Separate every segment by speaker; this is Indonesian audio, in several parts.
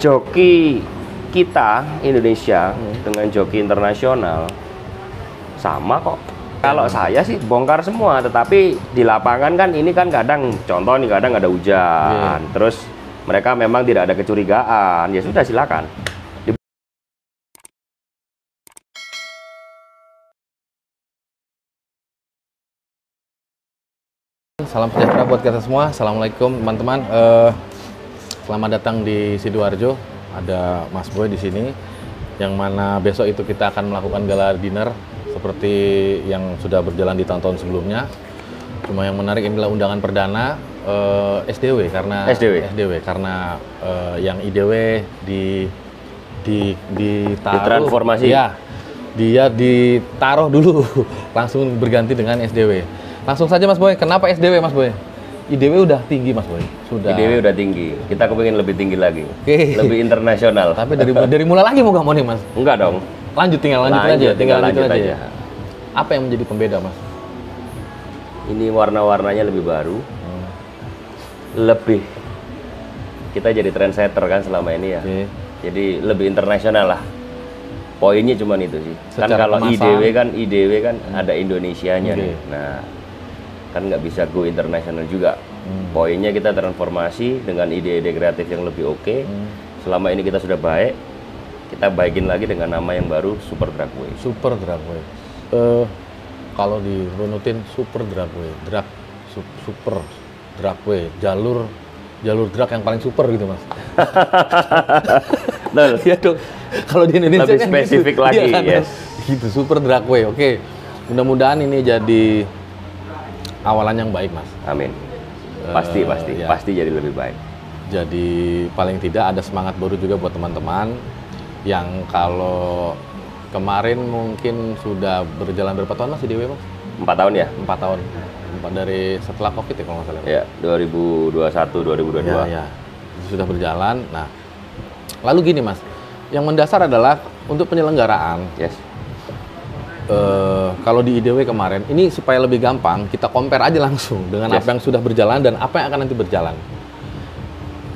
Speaker 1: joki kita Indonesia dengan joki internasional sama kok. Kalau saya sih bongkar semua, tetapi di lapangan kan ini kan kadang contoh nih kadang ada hujan, terus mereka memang tidak ada kecurigaan, ya sudah silakan.
Speaker 2: Salam sejahtera buat kita semua. Assalamualaikum teman-teman. Selamat datang di Sidoarjo. Ada Mas Boy di sini. Yang mana besok itu kita akan melakukan gala dinner seperti yang sudah berjalan di tahun-tahun sebelumnya. Cuma yang menarik inilah undangan perdana SDW karena yang IDW ditaruh
Speaker 1: ditransformasi.
Speaker 2: Ya, dia ditaruh dulu langsung berganti dengan SDW. Langsung saja Mas Boy, kenapa SDW Mas Boy? IDW udah tinggi Mas Boy, sudah.
Speaker 1: IDW udah tinggi, kita kepingin lebih tinggi lagi, lebih internasional.
Speaker 2: Tapi dari mulai lagi mau nggak mau nih Mas?
Speaker 1: Enggak dong.
Speaker 2: Lanjut aja. Apa yang menjadi pembeda Mas?
Speaker 1: Ini warna-warnanya lebih baru, lebih kita jadi trendsetter kan selama ini ya. Jadi lebih internasional lah. Poinnya cuma itu sih. Secara kan kalau IDW kan ada Indonesianya nih. Nah, kan nggak bisa go internasional juga. Poinnya kita transformasi dengan ide-ide kreatif yang lebih oke. Selama ini kita sudah baik, kita baikin lagi dengan nama yang baru, Super Dragway.
Speaker 2: Super Dragway. Kalau dirunutin Super Dragway, Super Dragway, jalur drag yang paling super gitu Mas.
Speaker 1: Betul.
Speaker 2: Iya dong. Kalau di Indonesia
Speaker 1: lebih
Speaker 2: kan
Speaker 1: spesifik
Speaker 2: gitu.
Speaker 1: lagi,
Speaker 2: Iya kan,
Speaker 1: yes.
Speaker 2: Gitu, Super Dragway. Oke. Mudah-mudahan ini jadi awalan yang baik, Mas.
Speaker 1: Amin. Pasti jadi lebih baik.
Speaker 2: Jadi paling tidak ada semangat baru juga buat teman-teman yang kalau kemarin mungkin sudah berjalan berapa tahun Mas IDW Mas?
Speaker 1: 4 tahun ya?
Speaker 2: 4 tahun. Dari setelah Covid ya kalau nggak salah.
Speaker 1: Ya, 2021, 2022.
Speaker 2: Ya. Sudah berjalan. Nah, lalu gini Mas, yang mendasar adalah untuk penyelenggaraan.
Speaker 1: Yes.
Speaker 2: Kalau di IDW kemarin, ini supaya lebih gampang, kita compare aja langsung dengan apa yang sudah berjalan dan apa yang akan nanti berjalan.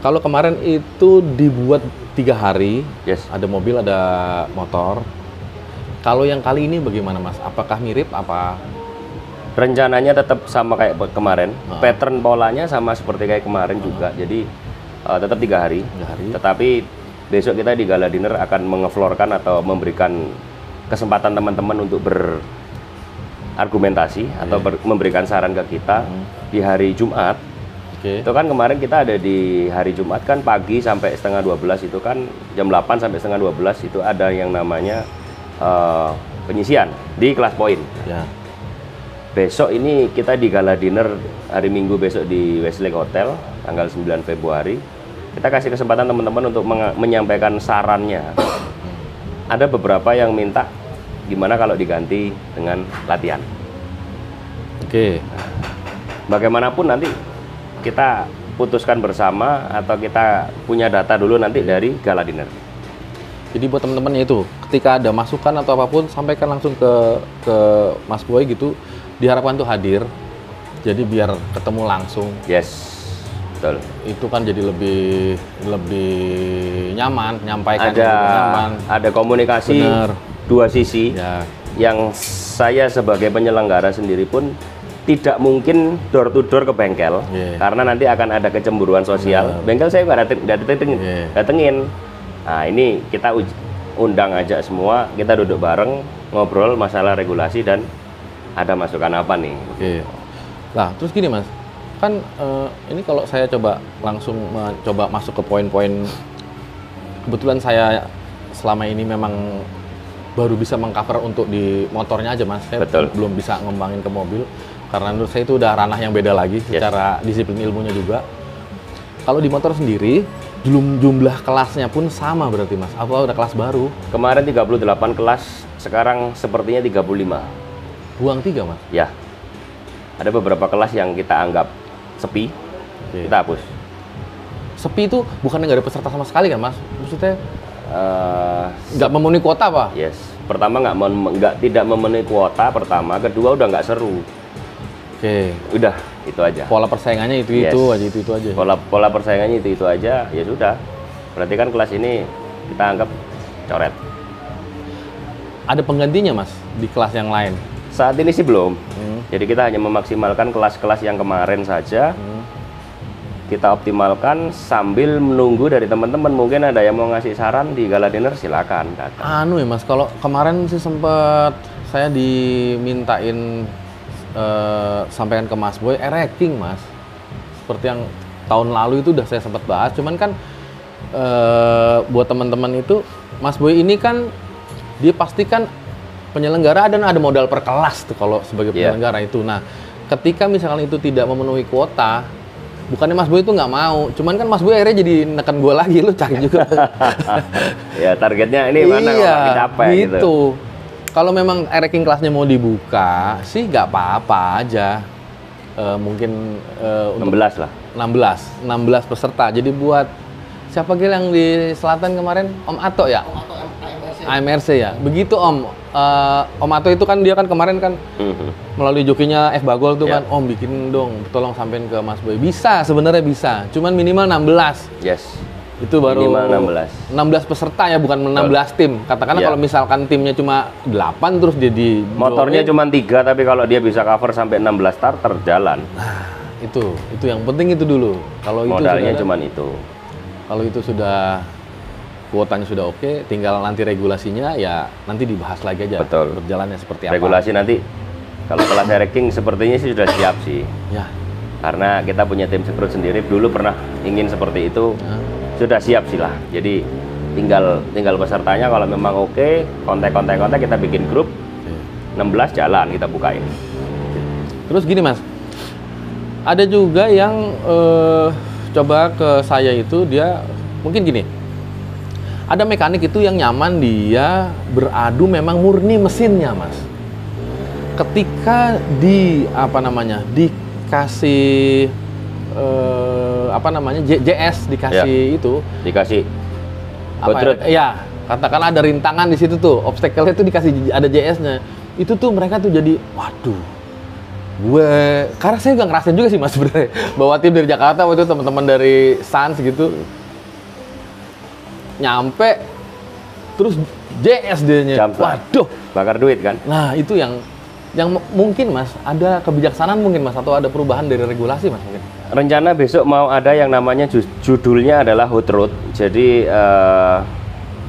Speaker 2: Kalau kemarin itu dibuat 3 hari, ada mobil, ada motor. Kalau yang kali ini bagaimana Mas? Apakah mirip apa?
Speaker 1: Rencananya tetap sama kayak kemarin, pattern polanya sama seperti kayak kemarin juga. Jadi tetap 3 hari. Tetapi besok kita di gala dinner akan mengeflorkan atau memberikan kesempatan teman-teman untuk berargumentasi atau memberikan saran ke kita di hari Jumat. Itu kan kemarin kita ada di hari Jumat kan pagi sampai setengah 12 itu kan jam 8 sampai setengah 12 itu ada yang namanya penyisian di kelas poin.
Speaker 2: Ya.
Speaker 1: Besok ini kita di gala dinner hari Minggu besok di Westlake Hotel tanggal 9 Februari. Kita kasih kesempatan teman-teman untuk menyampaikan sarannya. Ada beberapa yang minta gimana kalau diganti dengan latihan. Bagaimanapun nanti kita putuskan bersama atau kita punya data dulu nanti dari gala dinner.
Speaker 2: Jadi buat teman-teman itu, ketika ada masukan atau apapun, sampaikan langsung ke Mas Boy gitu. Diharapkan tuh hadir, jadi biar ketemu langsung.
Speaker 1: Yes, betul.
Speaker 2: Itu kan jadi lebih nyaman, nyampaikan
Speaker 1: ada komunikasi.
Speaker 2: Bener.
Speaker 1: Dua sisi.
Speaker 2: Ya.
Speaker 1: Yang saya sebagai penyelenggara sendiri pun tidak mungkin door to door ke bengkel, karena nanti akan ada kecemburuan sosial. Bengkel saya nggak datengin. Nah ini kita undang aja semua, kita duduk bareng, ngobrol masalah regulasi dan ada masukan apa nih.
Speaker 2: Nah terus gini Mas, kan ini kalau saya coba langsung mencoba masuk ke poin-poin, kebetulan saya selama ini memang baru bisa mengcover untuk di motornya aja Mas. Saya belum bisa ngembangin ke mobil karena menurut saya itu udah ranah yang beda lagi secara disiplin ilmunya juga. Kalau di motor sendiri jumlah kelasnya pun sama berarti Mas, atau ada kelas baru? Kemarin
Speaker 1: 38 kelas, sekarang sepertinya 35.
Speaker 2: Buang 3 Mas?
Speaker 1: Ya, ada beberapa kelas yang kita anggap sepi, kita hapus.
Speaker 2: Sepi itu bukan nggak ada peserta sama sekali kan Mas? Maksudnya nggak memenuhi kuota apa?
Speaker 1: Yes, pertama tidak memenuhi kuota pertama, kedua udah nggak seru. Udah itu aja.
Speaker 2: Pola persaingannya itu aja.
Speaker 1: Pola persaingannya itu aja, ya sudah. Berarti kan kelas ini kita anggap coret.
Speaker 2: Ada penggantinya Mas di kelas yang lain?
Speaker 1: Saat ini sih belum. Jadi kita hanya memaksimalkan kelas-kelas yang kemarin saja. Kita optimalkan sambil menunggu dari teman-teman. Mungkin ada yang mau ngasih saran di gala dinner, silakan datang.
Speaker 2: Anu ya Mas, kalau kemarin sih sempat saya dimintain sampaikan ke Mas Boy erecting Mas. Seperti yang tahun lalu itu udah saya sempat bahas. Cuman kan buat teman-teman itu Mas Boy ini kan dia pastikan penyelenggara dan ada modal per kelas tuh kalau sebagai penyelenggara itu. Nah, ketika misalkan itu tidak memenuhi kuota, bukannya Mas Boy itu nggak mau, cuman kan Mas Boy akhirnya jadi neken gue lagi, lu cari juga.
Speaker 1: Ya targetnya ini mana kalau dicapai gitu.
Speaker 2: Kalau memang ranking kelasnya mau dibuka, sih nggak apa-apa aja. Mungkin
Speaker 1: 16 lah.
Speaker 2: 16 peserta. Jadi buat siapa Gil yang di selatan kemarin? Om Ato ya? AMRC ya. Begitu Om. Om Ato itu kan dia kan kemarin kan melalui jokinya F Bagol tuh kan, Om bikin dong, tolong sampein ke Mas Boy. Bisa, sebenarnya bisa. Cuman minimal 16.
Speaker 1: Yes.
Speaker 2: Itu baru
Speaker 1: minimal
Speaker 2: 16 peserta ya, bukan 16 tim. Katakanlah kalau misalkan timnya cuma 8 terus dia di
Speaker 1: motornya cuma 3, tapi kalau dia bisa cover sampai 16 starter jalan.
Speaker 2: Nah, itu yang penting itu dulu. Kalau itu
Speaker 1: modalnya cuma itu.
Speaker 2: Kalau itu sudah kuotanya sudah oke, tinggal nanti regulasinya ya nanti dibahas lagi aja.
Speaker 1: Betul.
Speaker 2: Berjalannya seperti apa.
Speaker 1: Regulasi nanti kalau kelas ranking sepertinya sih sudah siap sih.
Speaker 2: Ya.
Speaker 1: Karena kita punya tim sekret sendiri, dulu pernah ingin seperti itu. Sudah siap sih lah. Jadi tinggal pesertanya kalau memang oke, kontak kita bikin grup. 16 jalan kita bukain.
Speaker 2: Terus gini Mas. Ada juga yang coba ke saya itu dia mungkin gini. Ada mekanik itu yang nyaman dia beradu memang murni mesinnya Mas. Ketika dikasih JS dikasih itu
Speaker 1: dikasih
Speaker 2: ya katakan ada rintangan di situ tuh, obstacle-nya itu dikasih ada JS-nya. Itu tuh mereka tuh jadi waduh. Karena saya juga ngerasain juga sih Mas sebenarnya bawa tim dari Jakarta waktu itu teman-teman dari Sans gitu nyampe terus JSD-nya. Waduh,
Speaker 1: bakar duit kan?
Speaker 2: Nah, itu yang mungkin Mas ada kebijaksanaan mungkin Mas atau ada perubahan dari regulasi Mas mungkin.
Speaker 1: Rencana besok mau ada yang namanya judulnya adalah hot rod. Jadi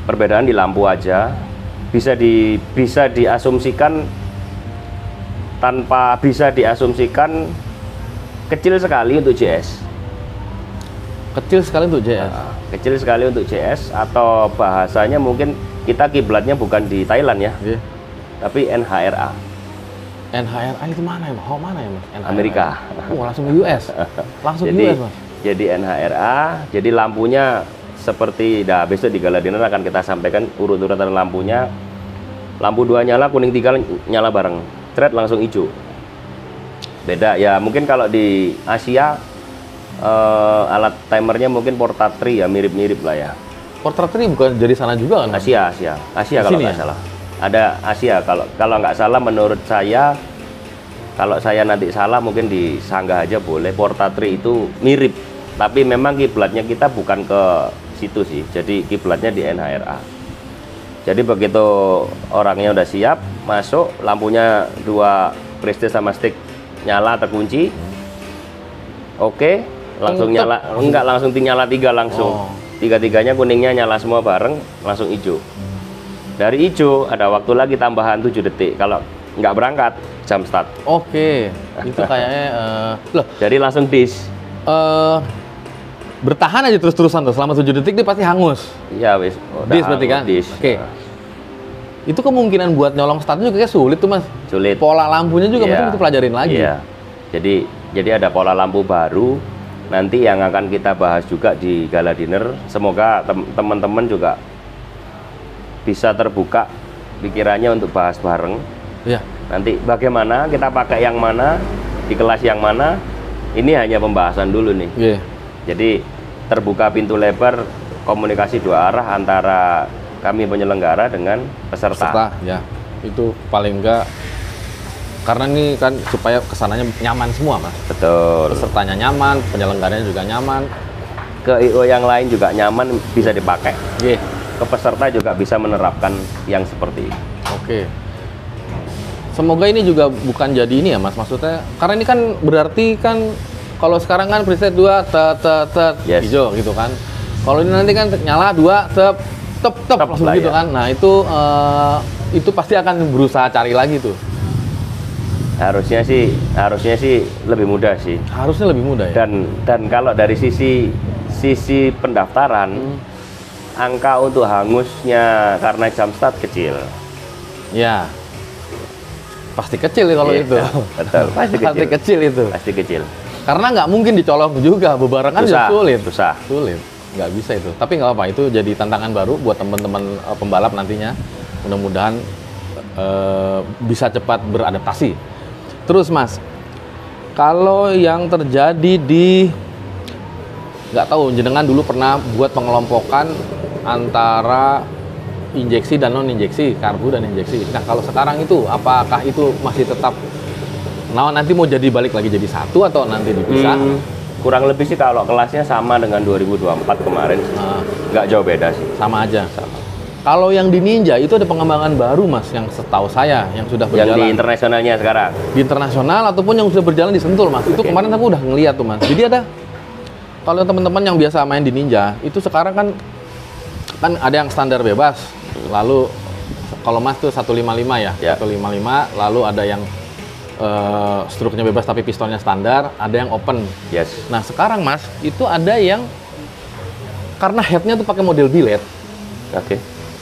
Speaker 1: perbedaan di lampu aja. Bisa diasumsikan kecil sekali untuk JS.
Speaker 2: Kecil sekali untuk JS.
Speaker 1: Kecil sekali untuk JS atau bahasanya mungkin kita kiblatnya bukan di Thailand ya. Tapi NHRA.
Speaker 2: NHRA itu mana ya Mas? Mana ya Mas? NHRA.
Speaker 1: Amerika.
Speaker 2: Langsung ke US. Langsung ke US Mas.
Speaker 1: Jadi NHRA, jadi lampunya seperti besok di gala dinner akan kita sampaikan urut-urutan lampunya. Lampu 2 nyala, kuning 3 nyala bareng. Thread langsung hijau. Beda ya, mungkin kalau di Asia alat timernya mungkin Portatri ya, mirip-mirip lah ya.
Speaker 2: Portatri bukan dari sana juga kan?
Speaker 1: Asia kalau nggak salah. Ada Asia kalau nggak salah menurut saya. Kalau saya nanti salah mungkin disanggah aja boleh. Portatri itu mirip, tapi memang kiblatnya kita bukan ke situ sih. Jadi kiblatnya di NHRA. Jadi begitu orangnya udah siap masuk, lampunya 2 prestige sama stick nyala terkunci. Oke, langsung nyala. Enggak langsung nyala 3 langsung. Tiga-tiganya kuningnya nyala semua bareng, langsung hijau. Dari hijau ada waktu lagi tambahan 7 detik. Kalau nggak berangkat, jam start.
Speaker 2: Oke, itu kayaknya loh.
Speaker 1: Jadi langsung dis.
Speaker 2: Bertahan aja terus-terusan tuh selama 7 detik dia pasti hangus.
Speaker 1: Iya wis.
Speaker 2: Dis berarti kan? Oke. Itu kemungkinan buat nyolong startnya juga kayak sulit tuh Mas.
Speaker 1: Sulit.
Speaker 2: Pola lampunya juga mungkin kita pelajarin lagi.
Speaker 1: Iya. Jadi ada pola lampu baru nanti yang akan kita bahas juga di gala dinner. Semoga teman-teman juga bisa terbuka pikirannya untuk bahas bareng.
Speaker 2: Iya.
Speaker 1: Nanti bagaimana kita pakai yang mana di kelas yang mana, ini hanya pembahasan dulu nih.
Speaker 2: Iya.
Speaker 1: Jadi terbuka pintu lebar komunikasi 2 arah antara kami penyelenggara dengan peserta.
Speaker 2: Ya, itu paling enggak karena ini kan supaya kesananya nyaman semua Mas.
Speaker 1: Betul.
Speaker 2: Pesertanya nyaman, penyelenggaranya juga nyaman.
Speaker 1: ke IO yang lain juga nyaman, bisa dipakai.
Speaker 2: Oke.
Speaker 1: Ke peserta juga bisa menerapkan yang seperti ini.
Speaker 2: Oke. Semoga ini juga bukan jadi ini ya Mas, maksudnya karena ini kan berarti kan kalau sekarang kan preset 2
Speaker 1: Yes.
Speaker 2: hijau gitu kan. Kalau ini nanti kan nyala 2 tep langsung
Speaker 1: lah,
Speaker 2: gitu
Speaker 1: ya.
Speaker 2: kan. Nah, itu pasti akan berusaha cari lagi tuh.
Speaker 1: Harusnya sih lebih mudah sih.
Speaker 2: Harusnya lebih mudah ya.
Speaker 1: Dan kalau dari sisi pendaftaran, angka untuk hangusnya karena jump start kecil.
Speaker 2: Ya. Pasti kecil ya kalau
Speaker 1: Iya,
Speaker 2: itu.
Speaker 1: betul. Pasti
Speaker 2: kecil itu.
Speaker 1: Pasti kecil.
Speaker 2: Karena nggak mungkin dicolok juga, bebarengan
Speaker 1: Susah,
Speaker 2: juga
Speaker 1: susah.
Speaker 2: Sulit. Nggak bisa itu. Tapi nggak apa-apa, itu jadi tantangan baru buat teman-teman pembalap nantinya. Mudah-mudahan bisa cepat beradaptasi. Terus Mas, kalau yang terjadi di nggak tahu, jenengan dulu pernah buat pengelompokan antara injeksi dan non injeksi, karbu dan injeksi. Nah kalau sekarang itu, apakah itu masih tetap, nah nanti mau jadi balik lagi jadi satu atau nanti dipisah?
Speaker 1: Kurang lebih sih kalau kelasnya sama dengan 2024 kemarin, nggak jauh beda sih.
Speaker 2: Sama aja. Kalau yang di Ninja itu ada pengembangan baru Mas, yang setahu saya yang sudah berjalan.
Speaker 1: Yang di internasionalnya sekarang.
Speaker 2: Di internasional ataupun yang sudah berjalan di Sentul Mas. Itu kemarin aku udah ngeliat tuh Mas. Jadi ada, kalau teman-teman yang biasa main di Ninja, itu sekarang kan ada yang standar bebas. Lalu kalau Mas tuh 155 ya. 155, lalu ada yang struknya bebas tapi pistonnya standar, ada yang open.
Speaker 1: Yes.
Speaker 2: Nah sekarang Mas, itu ada yang karena headnya tuh pakai model billet.
Speaker 1: Oke.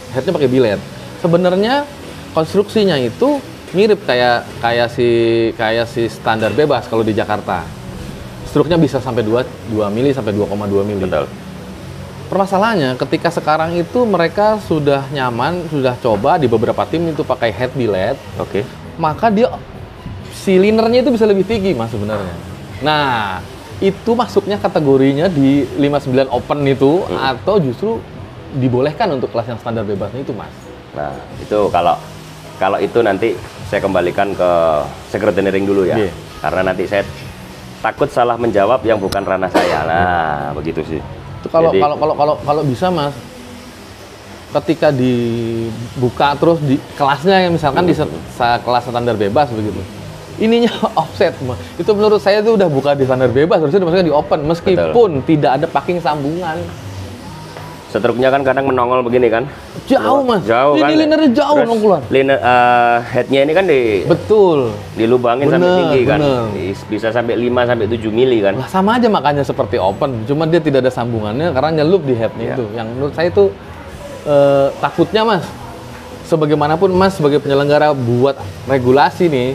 Speaker 2: Headnya pakai billet. Sebenarnya konstruksinya itu mirip kayak si standar bebas kalau di Jakarta. Struknya bisa sampai 2 mili sampai 2,2 mili.
Speaker 1: Betul.
Speaker 2: Permasalahannya ketika sekarang itu mereka sudah nyaman, sudah coba di beberapa tim itu pakai head billet.
Speaker 1: Oke.
Speaker 2: Maka dia silinernya itu bisa lebih tinggi Mas sebenarnya. Nah, itu masuknya kategorinya di 59 open itu atau justru dibolehkan untuk kelas yang standar bebasnya itu Mas.
Speaker 1: Nah, itu kalau itu nanti saya kembalikan ke sekretariat dulu ya.
Speaker 2: Yeah.
Speaker 1: Karena nanti saya takut salah menjawab yang bukan ranah saya. Nah, begitu sih.
Speaker 2: Itu kalau
Speaker 1: Jadi-
Speaker 2: kalau bisa Mas, ketika dibuka terus di kelasnya yang misalkan di kelas standar bebas begitu. Ininya offset, Mas. Itu menurut saya itu udah buka di standar bebas, harusnya dimasukkan di open meskipun tidak ada packing sambungan.
Speaker 1: Setruknya kan kadang menongol begini kan.
Speaker 2: Jauh Mas.
Speaker 1: Jauh kan.
Speaker 2: Linernya jauh
Speaker 1: Terus
Speaker 2: dong keluar.
Speaker 1: Headnya ini kan
Speaker 2: Betul.
Speaker 1: dilubangin sampai
Speaker 2: Bener,
Speaker 1: tinggi kan.
Speaker 2: bener.
Speaker 1: Bisa sampai 5 sampai 7 mili kan.
Speaker 2: Lah sama aja makanya seperti open, cuma dia tidak ada sambungannya karena nyelup di headnya itu. Yang menurut saya itu takutnya Mas, sebagaimanapun Mas sebagai penyelenggara buat regulasi nih,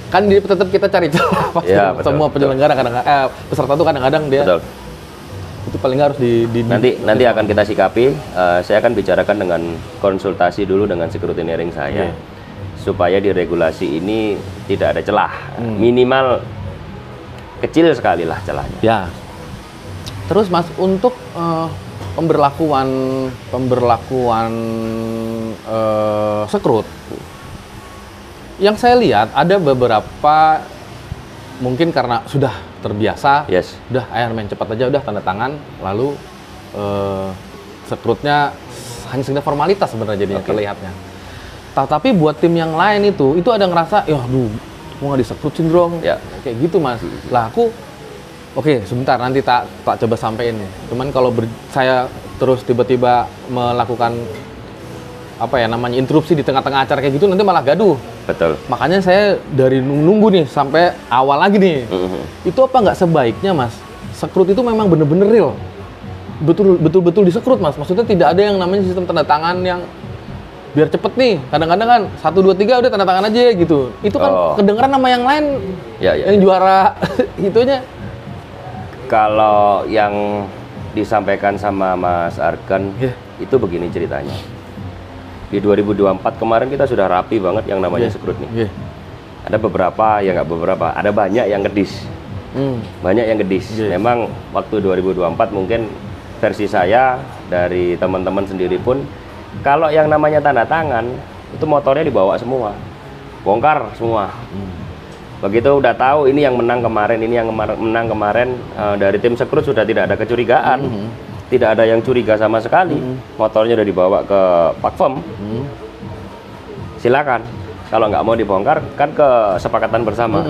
Speaker 2: kan tetap kita cari celah pasti.
Speaker 1: Ya, betul,
Speaker 2: Semua penyelenggara kadang-kadang peserta tuh kadang-kadang dia
Speaker 1: Betul.
Speaker 2: itu paling nggak harus
Speaker 1: Nanti akan kita sikapi. Saya akan bicarakan dengan konsultasi dulu dengan sekretariat saya. Supaya di regulasi ini tidak ada celah. Minimal kecil sekali lah celahnya.
Speaker 2: Ya. Terus Mas untuk pemberlakuan sekrut, yang saya lihat ada beberapa mungkin karena sudah terbiasa,
Speaker 1: Yes.
Speaker 2: udah main cepat aja, udah tanda tangan, lalu sekrutnya hanya sekedar formalitas sebenarnya jadinya terlihatnya. Tapi buat tim yang lain itu ada ngerasa, ya aduh, mau nggak disekrut sindrom, kayak gitu Mas. Lah aku, oke, sebentar nanti tak coba sampein. Cuman kalau saya terus tiba-tiba melakukan interupsi di tengah-tengah acara kayak gitu nanti malah gaduh.
Speaker 1: Betul.
Speaker 2: Makanya saya dari nunggu nih sampai awal lagi nih. Itu apa nggak sebaiknya Mas? Sekrut itu memang bener-bener real. Betul-betul disekrut Mas. Maksudnya tidak ada yang namanya sistem tanda tangan yang biar cepet nih. Kadang-kadang kan 1, 2, 3 udah tanda tangan aja gitu. Itu kan kedengeran nama yang lain. Yang juara itunya.
Speaker 1: Kalau yang disampaikan sama Mas Arkan itu begini ceritanya. Di 2024 kemarin kita sudah rapi banget yang namanya sekrut nih. Ada beberapa, ya nggak beberapa, ada banyak yang ngedis. Banyak yang ngedis. Memang waktu 2024 mungkin versi saya dari teman-teman sendiri pun, kalau yang namanya tanda tangan, itu motornya dibawa semua. Bongkar semua. Begitu udah tahu ini yang menang kemarin, ini yang menang kemarin, dari tim Sekrut sudah tidak ada kecurigaan, tidak ada yang curiga sama sekali. Motornya udah dibawa ke Pakfem, silakan. Kalau nggak mau dibongkar, kan kesepakatan bersama.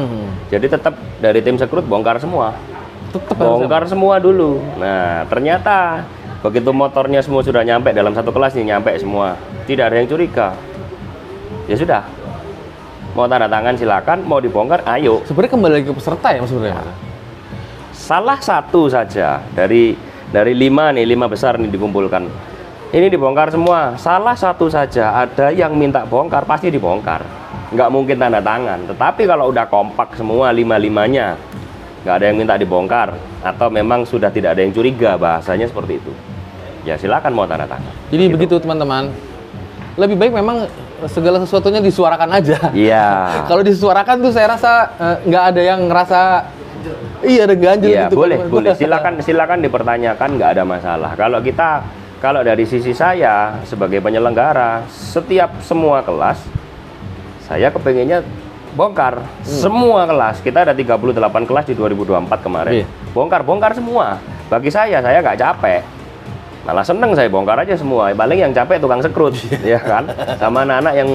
Speaker 1: Jadi tetap dari tim Sekrut bongkar semua, bongkar semua dulu. Nah ternyata begitu motornya semua sudah nyampe dalam satu kelas nih, nyampe semua, tidak ada yang curiga. Ya sudah. Mau tanda tangan silakan, mau dibongkar ayo.
Speaker 2: Sebenarnya kembali lagi ke peserta ya Mas sebenarnya.
Speaker 1: Salah satu saja dari 5 nih, 5 besar nih dikumpulkan. Ini dibongkar semua. Salah satu saja ada yang minta bongkar, pasti dibongkar. Nggak mungkin tanda tangan. Tetapi kalau udah kompak semua 5-5-nya, nggak ada yang minta dibongkar, atau memang sudah tidak ada yang curiga, bahasanya seperti itu. Ya silakan mau tanda tangan.
Speaker 2: Jadi gitu. Begitu teman-teman. Lebih baik memang segala sesuatunya disuarakan aja.
Speaker 1: Iya.
Speaker 2: Kalau disuarakan tuh saya rasa nggak ada yang ngerasa iya ada ganjil
Speaker 1: iya,
Speaker 2: gitu.
Speaker 1: boleh. Silakan dipertanyakan, nggak ada masalah. Kalau dari sisi saya sebagai penyelenggara, setiap semua kelas saya kepengennya bongkar semua kelas. Kita ada 38 kelas di 2024 kemarin.
Speaker 2: Iya.
Speaker 1: Bongkar semua. Bagi saya nggak capek. Malah seneng saya bongkar aja semua. Paling yang capek tukang Sekrut, ya kan? Sama anak-anak yang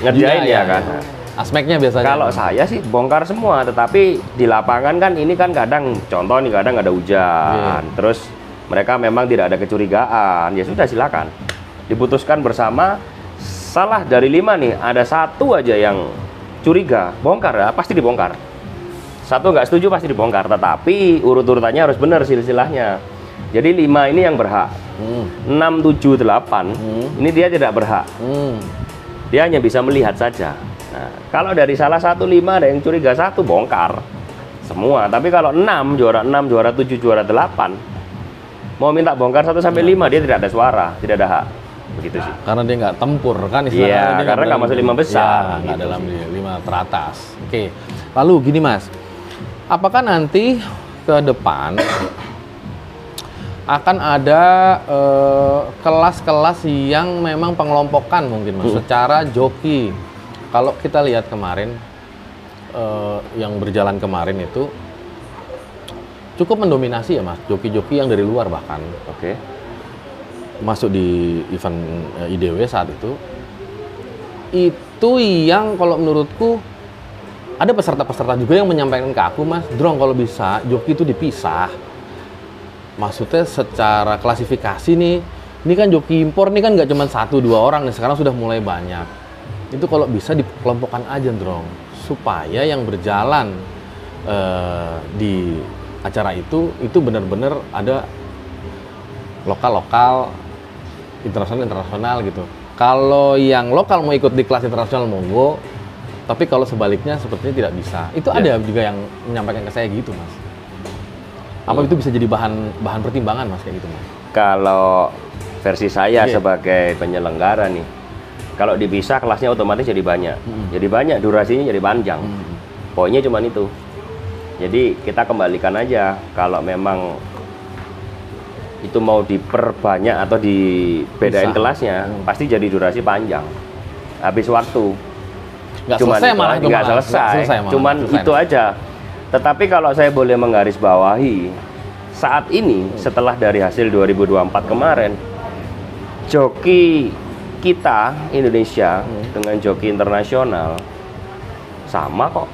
Speaker 1: ngerjain ya kan.
Speaker 2: Aspeknya biasanya.
Speaker 1: Kalau saya sih bongkar semua, tetapi di lapangan kan ini kan kadang contoh nih kadang ada hujan, terus mereka memang tidak ada kecurigaan, ya sudah silakan diputuskan bersama. Salah dari 5 nih, ada satu aja yang curiga, bongkar ya, pasti dibongkar. Satu nggak setuju pasti dibongkar, tetapi urut-urutannya harus benar silsilahnya. Jadi 5 ini yang berhak, 6, 7, 8 ini dia tidak berhak, dia hanya bisa melihat saja. Nah, kalau dari salah satu 5 ada yang curiga, satu bongkar semua. Tapi kalau 6, juara 7, juara 8 mau minta bongkar 1 sampai 5, dia tidak ada suara, tidak ada hak. Begitu sih.
Speaker 2: Karena dia nggak tempur kan istilahnya.
Speaker 1: Iya, karena nggak masuk 5 besar.
Speaker 2: Ya, nggak dalam 5 teratas. Oke. Lalu gini Mas, apakah nanti ke depan akan ada kelas-kelas yang memang pengelompokan mungkin Mas, secara joki? Kalau kita lihat kemarin yang berjalan kemarin itu cukup mendominasi ya Mas, joki-joki yang dari luar bahkan.
Speaker 1: Oke.
Speaker 2: Masuk di event IDW saat itu yang kalau menurutku ada peserta-peserta juga yang menyampaikan ke aku, Mas, Drong kalau bisa joki itu dipisah. Maksudnya secara klasifikasi nih, ini kan joki impor nih kan nggak cuma 1-2 orang nih, sekarang sudah mulai banyak. Itu kalau bisa dikelompokkan aja, Drong, supaya yang berjalan di acara itu benar-benar ada lokal, internasional gitu. Kalau yang lokal mau ikut di kelas internasional monggo, tapi kalau sebaliknya sepertinya tidak bisa. Itu ada juga yang menyampaikan ke saya gitu, Mas. Apa itu bisa jadi bahan pertimbangan, Mas, kayak gitu, Mas?
Speaker 1: Kalau versi saya sebagai penyelenggara nih, kalau dipisah kelasnya otomatis jadi banyak. Jadi banyak, durasinya jadi panjang. Poinnya cuma itu. Jadi kita kembalikan aja, kalau memang itu mau diperbanyak atau dibedain kelasnya, pasti jadi durasi panjang, habis waktu. Nggak selesai, cuman itu aja. Tetapi kalau saya boleh menggarisbawahi, saat ini setelah dari hasil 2024 kemarin, joki kita Indonesia dengan joki internasional sama kok.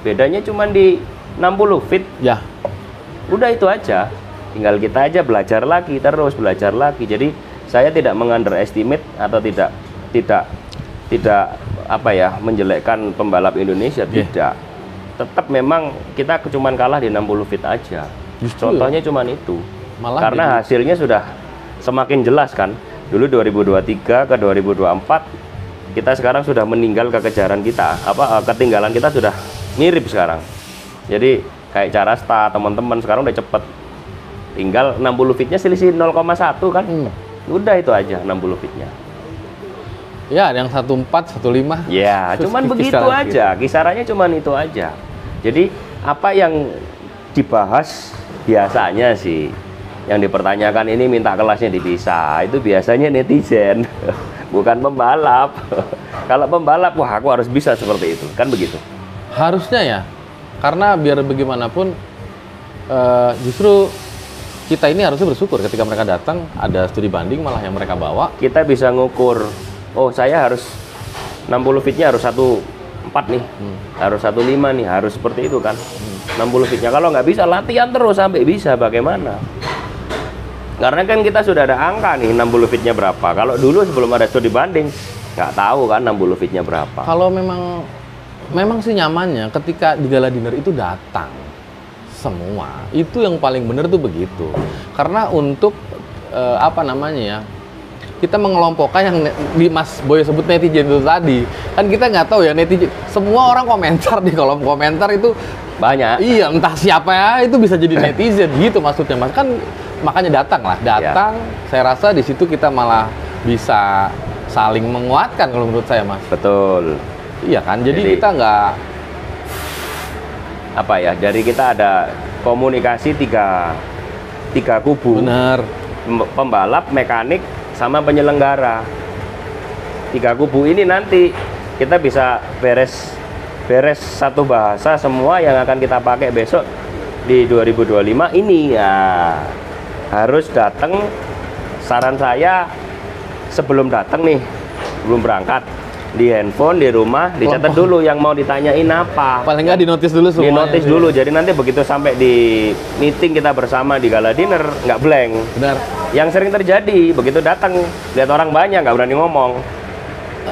Speaker 1: Bedanya cuma di 60 feet. Ya. Udah itu aja. Tinggal kita aja belajar lagi, terus belajar lagi. Jadi saya tidak mengunderestimate atau tidak apa ya, menjelekkan pembalap Indonesia, tidak. Tetap memang kita cuma kalah di 60 feet aja. Justru contohnya cuma itu. Malah karena hasilnya sudah semakin jelas kan. Dulu 2023 ke 2024 kita sekarang sudah meninggal kekejaran kita. Ketinggalan kita sudah mirip sekarang. Jadi kayak cara start teman-teman sekarang udah cepet. Tinggal 60 feetnya selisih 0,1 kan. Udah itu aja 60 feetnya.
Speaker 2: Ya, yang 14, 15.
Speaker 1: Ya, cuman begitu aja. Kisarannya cuman itu aja. Jadi apa yang dibahas biasanya sih, yang dipertanyakan ini minta kelasnya dipisah, itu biasanya netizen, bukan pembalap. Kalau pembalap, wah aku harus bisa seperti itu, kan begitu.
Speaker 2: Harusnya ya, karena biar bagaimanapun justru kita ini harusnya bersyukur ketika mereka datang ada studi banding malah yang mereka bawa.
Speaker 1: Kita bisa ngukur, oh saya harus 60 fitnya harus 1.4 nih, harus 1.5 nih, harus seperti itu kan. 60 fitnya, kalau nggak bisa latihan terus sampai bisa, bagaimana? Karena kan kita sudah ada angka nih 60 fitnya berapa. Kalau dulu sebelum ada studi banding nggak tahu kan 60 fitnya berapa.
Speaker 2: Kalau memang sih nyamannya ketika di gala dinner itu datang semua, itu yang paling bener tuh begitu. Karena untuk apa namanya ya, kita mengelompokkan yang di Mas Boy sebut netizen itu tadi, kan kita nggak tahu ya netizen. Semua orang komentar di kolom komentar itu
Speaker 1: banyak.
Speaker 2: Iya, entah siapa ya itu bisa jadi netizen gitu maksudnya Mas. Kan makanya datang. Saya rasa di situ kita malah bisa saling menguatkan kalau menurut saya Mas.
Speaker 1: Betul.
Speaker 2: Iya kan, jadi kita nggak
Speaker 1: apa ya, dari kita ada komunikasi tiga kubu.
Speaker 2: Benar.
Speaker 1: Pembalap, mekanik, sama penyelenggara. 3 kubu ini nanti kita bisa beres satu bahasa semua yang akan kita pakai besok di 2025 ini ya. Harus datang, saran saya sebelum datang nih, sebelum berangkat, di handphone di rumah dicatat dulu yang mau ditanyain apa.
Speaker 2: Paling nggak dinotis dulu semuanya.
Speaker 1: Dinotis dulu, jadi nanti begitu sampai di meeting kita bersama di gala dinner nggak blank.
Speaker 2: Benar.
Speaker 1: Yang sering terjadi begitu datang lihat orang banyak nggak berani ngomong.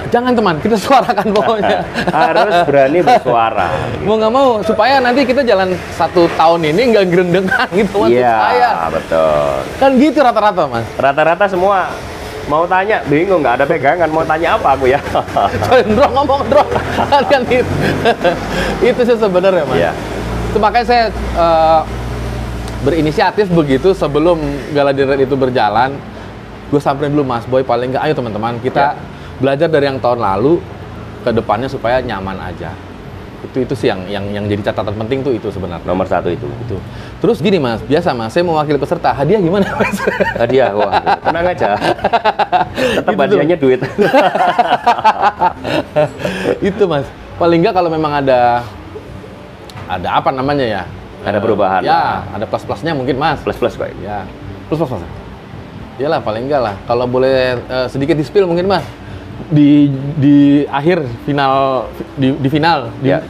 Speaker 2: Jangan teman, kita suarakan pokoknya.
Speaker 1: Harus berani bersuara.
Speaker 2: Mau nggak mau supaya nanti kita jalan 1 tahun ini nggak gerendengan gitu maksud saya.
Speaker 1: Iya betul.
Speaker 2: Kan gitu rata-rata Mas.
Speaker 1: Rata-rata semua mau tanya bingung, nggak ada pegangan, mau tanya apa aku ya.
Speaker 2: Ndro ngomong Ndro. Kan itu. Itu sih sebenarnya Mas.
Speaker 1: Iya.
Speaker 2: Itu makanya saya berinisiatif begitu sebelum gala dinner itu berjalan. Gue samperin dulu Mas Boy, paling nggak ayo teman-teman kita belajar dari yang tahun lalu ke depannya supaya nyaman aja. Itu sih yang jadi catatan penting tuh itu sebenarnya.
Speaker 1: Nomor 1 itu.
Speaker 2: Terus gini Mas, biasa Mas, saya mewakili peserta, hadiah gimana Mas?
Speaker 1: Hadiah, wah tenang aja. Tetap hadiahnya duit.
Speaker 2: Itu Mas, paling nggak kalau memang ada apa namanya ya?
Speaker 1: Ada perubahan.
Speaker 2: Ya, ada plus-plusnya mungkin Mas.
Speaker 1: Plus-plus kok.
Speaker 2: Ya, plus-plus Mas. Iyalah paling enggak lah. Kalau boleh sedikit di-spill mungkin Mas. Di akhir final di final
Speaker 1: ya.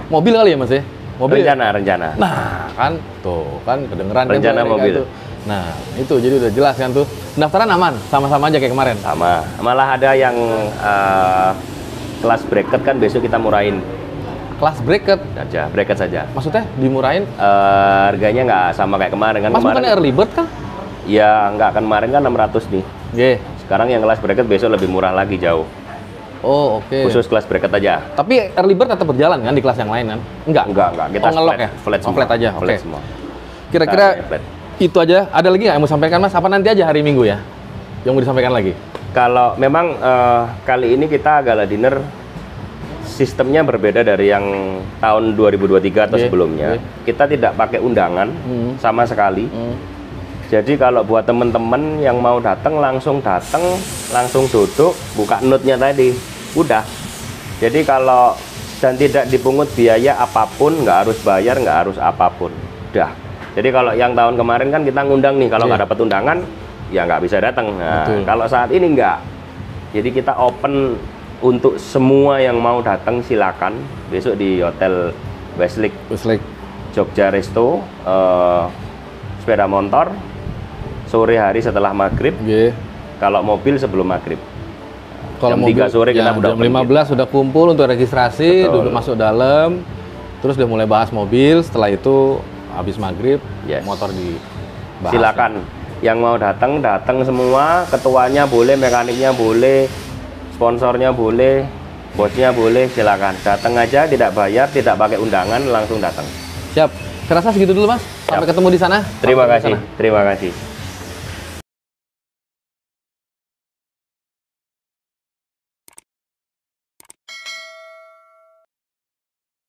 Speaker 2: Mobil kali ya Mas ya? Mobil
Speaker 1: rencana.
Speaker 2: Nah, kan tuh kan kedengeran
Speaker 1: rencana
Speaker 2: kan,
Speaker 1: mobil.
Speaker 2: Itu. Nah, itu jadi udah jelas kan tuh. Pendaftaran aman, sama-sama aja kayak kemarin.
Speaker 1: Sama. Malah ada yang kelas bracket kan besok kita murahin.
Speaker 2: Kelas bracket
Speaker 1: saja.
Speaker 2: Maksudnya dimurahin?
Speaker 1: Harganya nggak sama kayak kemarin kan.
Speaker 2: Mas bukan early bird kan?
Speaker 1: Ya, nggak, kemarin kan 600 nih. Sekarang yang kelas bracket besok lebih murah lagi jauh.
Speaker 2: Oh, oke.
Speaker 1: Khusus kelas bracket aja.
Speaker 2: Tapi early bird tetap berjalan kan di kelas yang lain kan? Enggak.
Speaker 1: Kita
Speaker 2: ngelok ya?
Speaker 1: Flat semua.
Speaker 2: Flat aja.
Speaker 1: Flat
Speaker 2: Oke.
Speaker 1: semua.
Speaker 2: Kira-kira itu aja. Ada lagi nggak yang mau sampaikan Mas? Apa nanti aja hari Minggu ya? Yang mau disampaikan lagi?
Speaker 1: Kalau memang kali ini kita gala dinner sistemnya berbeda dari yang tahun 2023 atau sebelumnya. Kita tidak pakai undangan sama sekali. Jadi kalau buat temen-temen yang mau datang, langsung duduk, buka note-nya tadi, udah. Jadi kalau dan tidak dipungut biaya apapun, nggak harus bayar, nggak harus apapun, udah. Jadi kalau yang tahun kemarin kan kita ngundang nih, kalau nggak dapat undangan, ya nggak bisa datang. Nah, kalau saat ini nggak. Jadi kita open untuk semua yang mau datang, silakan. Besok di Hotel Westlake Jogja Resto, sepeda motor. Sore hari setelah maghrib, kalau mobil sebelum maghrib.
Speaker 2: Kalau
Speaker 1: jam 3 sore kita udah
Speaker 2: jam 15 sudah kumpul untuk registrasi, duduk masuk dalam, terus udah mulai bahas mobil. Setelah itu habis maghrib, motor dibahas.
Speaker 1: Silakan, yang mau datang semua, ketuanya boleh, mekaniknya boleh, sponsornya boleh, bosnya boleh, silakan. Datang aja, tidak bayar, tidak pakai undangan, langsung datang.
Speaker 2: Siap. Saya rasa segitu dulu Mas. Sampai ketemu di sana.
Speaker 1: Terima kasih.